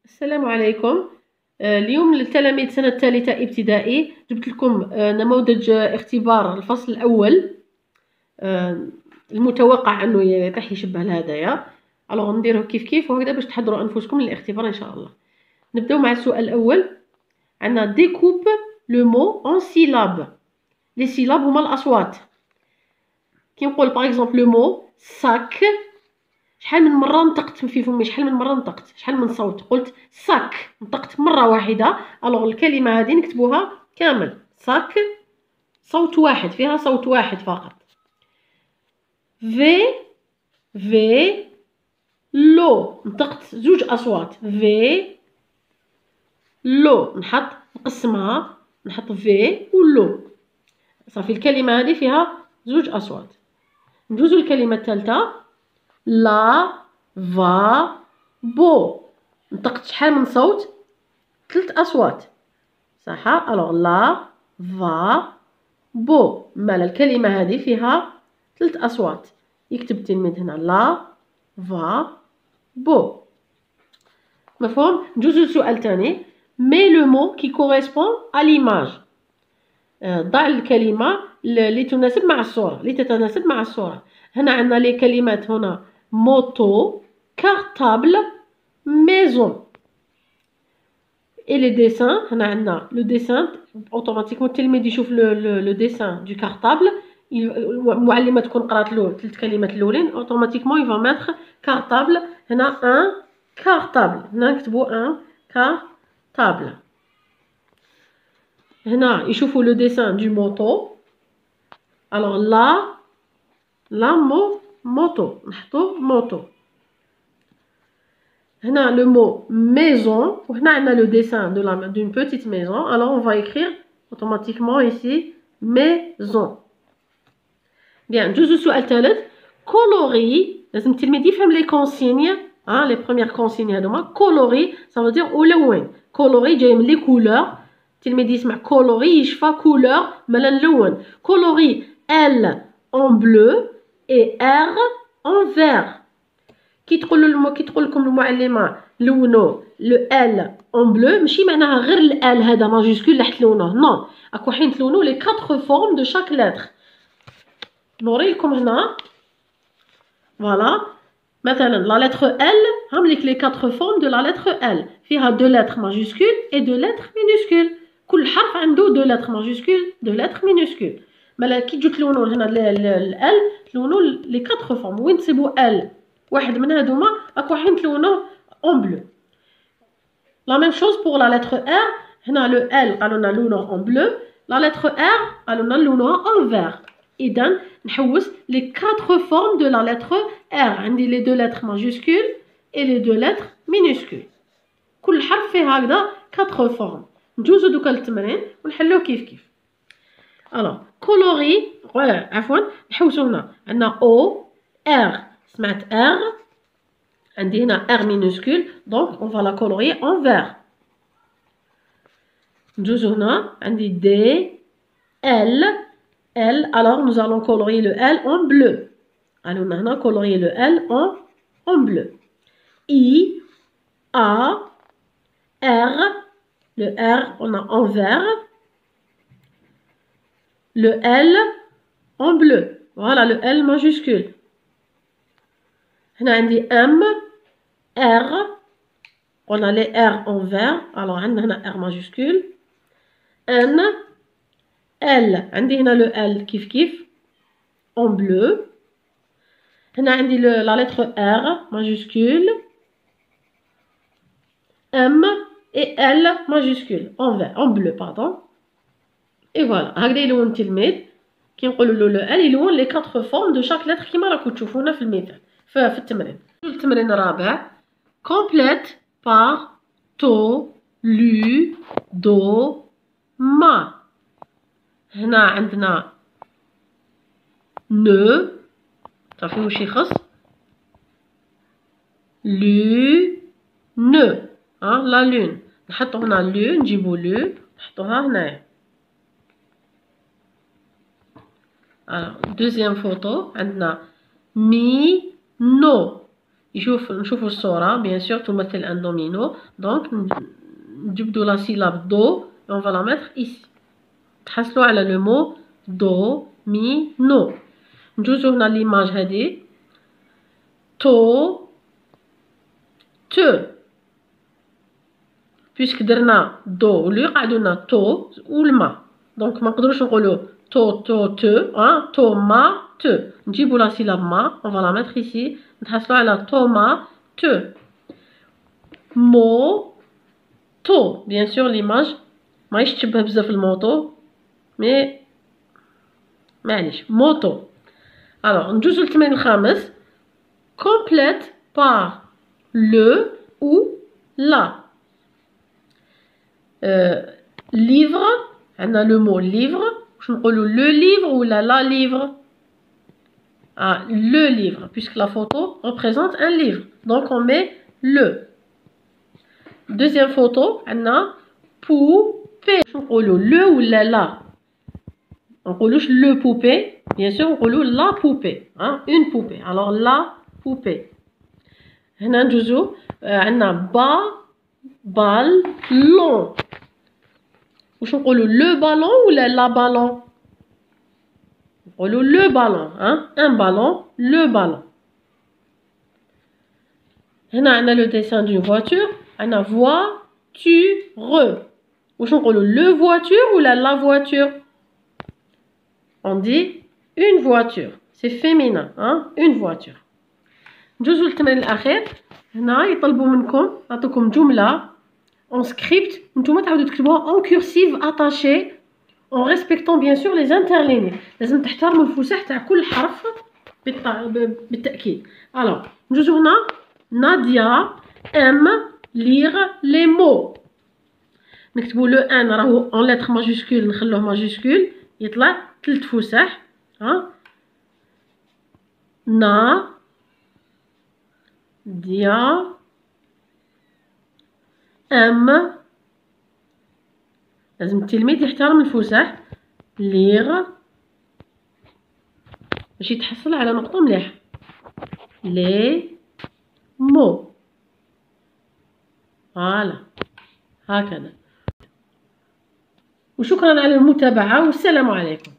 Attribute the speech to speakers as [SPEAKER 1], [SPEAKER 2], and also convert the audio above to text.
[SPEAKER 1] السلام عليكم. اليوم للتلاميذ سنة الثالثة ابتدائي جبت لكم نموذج اختبار الفصل الأول. المتوقع أنه يطيح يشبه لهدايا. الوغ نديروه كيف وهكذا باش تحضروا أنفسكم للاختبار إن شاء الله. نبداو مع السؤال الأول. عندنا ديكوب لو مو أون سيلاب. لي سيلاب هما الأصوات. كي نقول باغ اكزومبل لو مو ساك، شحال من مرة نطقت في فمي، شحال من مرة نطقت، شحال من صوت قلت ساك، نطقت مرة واحدة. الوغ الكلمة هذه نكتبوها كامل ساك، صوت واحد، فيها صوت واحد فقط. في لو، نطقت زوج أصوات في لو، نقسمها نحط في و لو، صافي الكلمة هذه فيها زوج أصوات. ندوزو الكلمة الثالثة لا فا بو، نطقت شحال من صوت؟ 3 أصوات صح. الوغ لا فا بو، مالا الكلمة هذه فيها 3 أصوات. يكتب التلميذ هنا لا فا بو. مفهوم؟ ندوزو للسؤال الثاني. مي لو مو كي كوريسبون ا ليماج. ضع الكلمة اللي تناسب مع الصورة، اللي تتناسب مع الصورة. هنا عندنا لي كلمات، هنا موتو، كارتابل، ميزون. اي لي ديسان، هنا عندنا لو ديسان اوتوماتيكمون التلميذ يشوف لو ديسان دو كارتابل، المعلمة تكون قرات له 3 كلمات الاولين، اوتوماتيكمون يفا ماتر كارتابل. هنا ان كارتابل، هنا نكتبو ان كارتابل. هنا يشوفوا لو ديسان دو موتو، الوغ لا موتو، نحطو موتو. هنا le mot maison, وهنا عندنا le dessin d'une petite maison, alors on va écrire automatiquement ici maison. Bien, ندوزو السؤال الثالث. coloris، لازم التلميذ يفهم les consignes، les premières consignes هذوما. coloris ça veut dire ألون. coloris جاي من les couleurs، التلميذ يسمع coloris يشفى couleur مالا نلون. coloris L en bleu et R en vert. كي تقول لكم المعلمه لونوا لو ال اون بلو، ماشي معناها غير الال هذا ماجيسكول اللي حتلونوه، نو، راكو حين تلونوا لي 4 فورم دو شاك لتر. نوريلكم هنا فوالا. مثلا لا لتر ال، هم ليك لي 4 فورم دو لا لتر ال، فيها 2 لتر ماجيسكول اي 2 لتر مينوسكول. كل حرف عنده 2 لتر ماجيسكول 2 لتر مينوسكول. مالا كي تجو تلونوا هنا ال تلونوا لي 4 فورم. وين تسيبوا ال واحد من هادوما راكو حين تلونوه اون بلو. لا ميم شوز بور لا لتر ار. هنا لو ال قالولنا لونوه اون بلو، لا لتر ار قالولنا لونوها اون فير. اذا نحوس لي 4 فورم دو لا لتر ار. عندي لي 2 لتر ماجيسكول اي لي 2 لتر مينوسكول. كل حرف فيه هكذا 4 فورم. ندوزو دوكا للتمرين ونحلوه كيف. الوغ كولوري، عفوا نحوسو هنا عندنا او ار، سمعت ار، عندي هنا ار مينوسكول، دونك اون فا لا كولوري اون فير. ندوزو هنا عندي دي ال الوغ نوز الون كولوري لو ال اون بلو. قالولنا هنا كولوري لو ال اون بلو. اي ا ار، لو ار قلنا اون فير، le L en bleu. Voilà le L majuscule. هنا عندي M R، قلنا les R en vert، alors عندنا هنا R majuscule. N L، عندي هنا le L كيف en bleu. هنا عندي la lettre R majuscule. M et L majuscule en vert، en bleu pardon. اي فوالا هكذا يلون التلميذ. كي نقولوا له لو ال يلون لي 4 فورم دو شاك لتر كيما راكم تشوفونا في المثال في التمرين. التمرين الرابع. كومبليت بار تو لو دو ما. هنا عندنا نو، تعرفين واش يخص لو نو، لا لون. نحطو هنا لو، نجيبو لو نحطوها هنايا. Alors, deuxième photo, عندنا مي نو. نشوفوا الصورة bien sûr تمثل un domino donc نجبدوا la syllabe do et on va la mettre ici تحصلوا على le mot domino نجوزو هنا l'image هذه to te puisque درنا do واللي يقعدوا لنا to والما دونك ما نقدروش نقولوا to te to ma te نجيبوا la syllabe ma on va la mettre ici نتحصلوا على tomate moto bien sûr l'image ماهيش تشبه بزاف الموطو مي معليش moto alors ندوزو للتمرين الخامس complète par le ou la livre عندنا لو مو livre واش نقولوا le livre ولا la livre le livre puisque la photo représente un livre donc on met le deuxième photo عندنا poupée واش نقولوا le ولا la on نقولوش le poupée bien sûr نقولوا la poupée une poupée alors la poupée هنا ندوزو عندنا ballon واش نقولوا le ballon ولا la ballon نقولوا le ballon un ballon le ballon هنا عندنا le dessin d'une voiture عندنا voiture واش نقولوا le voiture ولا la voiture on dit une voiture c'est féminin une voiture ندوزو للتمرين الاخير هنا يطلبوا منكم نعطيكم جمله en script نتوما تعاودوا تكتبوها en cursive attachée en respectant bien sûr les interlignes لازم تحترموا الفسح تاع كل حرف بالتاكيد alors ندوزو هنا ناديا aime lire les mots نكتبوا لو ان راهو en lettre majuscule نخلوه majuscule يطلع 3 فسح ديا لازم التلميذ يحترم الفسح ليغ باش يتحصل على نقطة مليحة لي مو فوالا هكذا وشكرا على المتابعة والسلام عليكم.